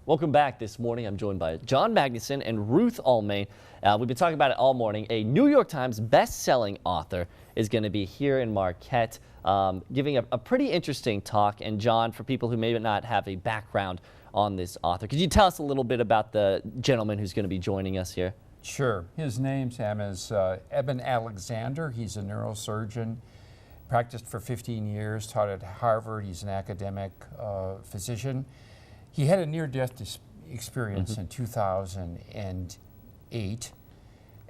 Welcome back this morning. I'm joined by John Magnuson and Ruth Almain. We've been talking about it all morning. A New York Times best-selling author is going to be here in Marquette giving a pretty interesting talk. And John, for people who may not have a background on this author, could you tell us a little bit about the gentleman who's going to be joining us here? Sure. His name, Sam, is Eben Alexander. He's a neurosurgeon, practiced for 15 years, taught at Harvard. He's an academic physician. He had a near-death experience in 2008,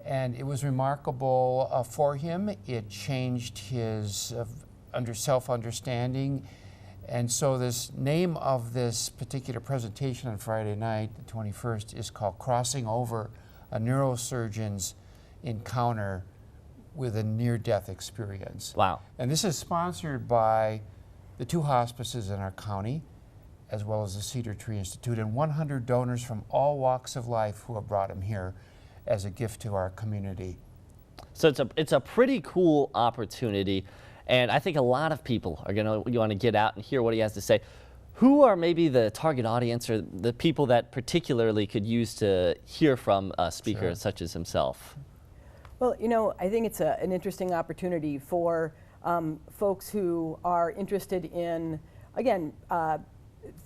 and it was remarkable for him. It changed his self-understanding, and so this name of this particular presentation on Friday night, the 21st, is called Crossing Over, a Neurosurgeon's Encounter with a Near-Death Experience. Wow. And this is sponsored by the 2 hospices in our county, as well as the Cedar Tree Institute, and 100 donors from all walks of life who have brought him here as a gift to our community. So it's a pretty cool opportunity, and I think a lot of people are going to want to get out and hear what he has to say. Who are maybe the target audience or the people that particularly could use to hear from a speaker such as himself? Well, you know, I think it's an interesting opportunity for folks who are interested in, again,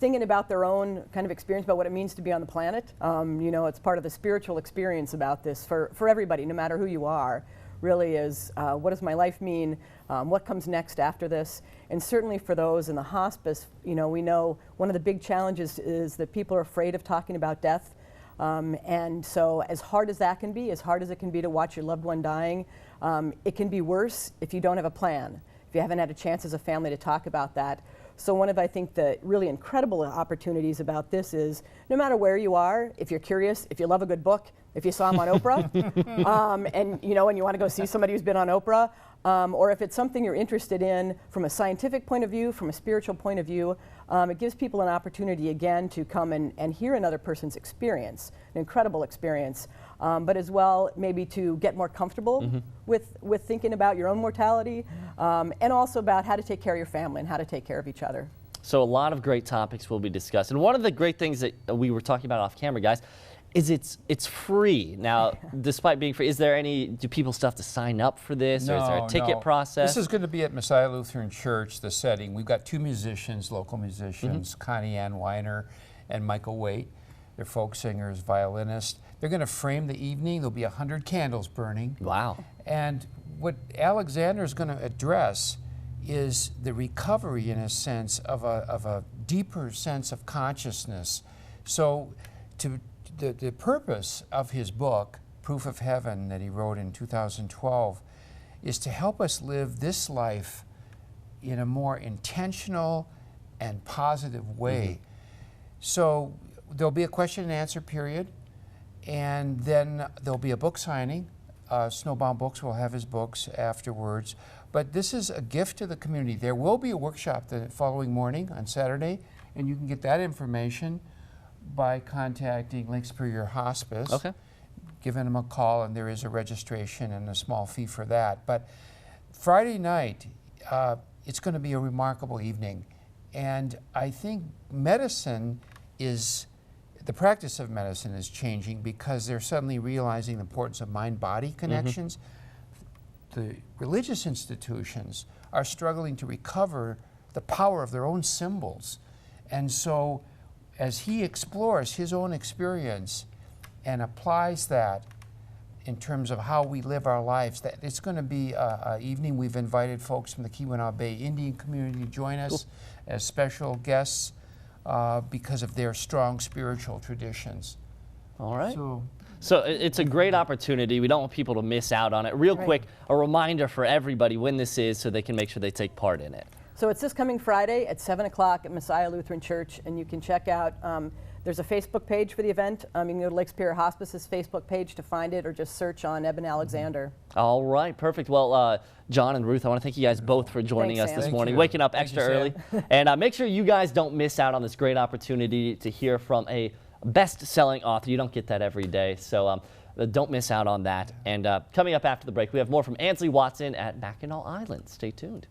thinking about their own kind of experience about what it means to be on the planet. You know, it's part of the spiritual experience about this for everybody, no matter who you are, really is what does my life mean? What comes next after this? And certainly for those in the hospice, you know, we know one of the big challenges is that people are afraid of talking about death. And so as hard as that can be, as hard as it can be to watch your loved one dying, it can be worse if you don't have a plan, if you haven't had a chance as a family to talk about that. So one of, I think, the really incredible opportunities about this is no matter where you are, if you're curious, if you love a good book, if you saw him on Oprah, and you know, and you want to go see somebody who's been on Oprah, or if it's something you're interested in from a scientific point of view, from a spiritual point of view, it gives people an opportunity again to come and hear another person's experience, an incredible experience, but as well maybe to get more comfortable with thinking about your own mortality, and also about how to take care of your family and how to take care of each other. So a lot of great topics will be discussed. And one of the great things that we were talking about off camera, guys, is it's free. Now, despite being free, do people still have to sign up for this, or is there a ticket process? This is going to be at Messiah Lutheran Church, the setting. We've got 2 musicians, local musicians, Connie Ann Weiner and Michael Waite. They're folk singers, violinists. They're going to frame the evening. There'll be 100 candles burning. Wow. And what Alexander is going to address is the recovery, in a sense, of a deeper sense of consciousness. So the purpose of his book, Proof of Heaven, that he wrote in 2012, is to help us live this life in a more intentional and positive way. So there'll be a question and answer period, and then there'll be a book signing. Snowbound Books will have his books afterwards. But this is a gift to the community. There will be a workshop the following morning on Saturday, and you can get that information by contacting Lake Superior Hospice, giving them a call, and there is a registration and a small fee for that. But Friday night, it's going to be a remarkable evening. And I think the practice of medicine is changing because they're suddenly realizing the importance of mind-body connections. The religious institutions are struggling to recover the power of their own symbols. And so as he explores his own experience and applies that in terms of how we live our lives, that it's going to be an evening. We've invited folks from the Keweenaw Bay Indian community to join us as special guests because of their strong spiritual traditions. All right. So it's a great opportunity. We don't want people to miss out on it. Real quick, a reminder for everybody when this is so they can make sure they take part in it. So it's this coming Friday at 7 o'clock at Messiah Lutheran Church, and you can check out, there's a Facebook page for the event. You can go to Lake Superior Hospice's Facebook page to find it, or just search on Eben Alexander. All right, perfect. Well, John and Ruth, I want to thank you guys both for joining us this morning, waking up extra early. And make sure you guys don't miss out on this great opportunity to hear from a best-selling author. You don't get that every day, so don't miss out on that. And coming up after the break, we have more from Ansley Watson at Mackinac Island. Stay tuned.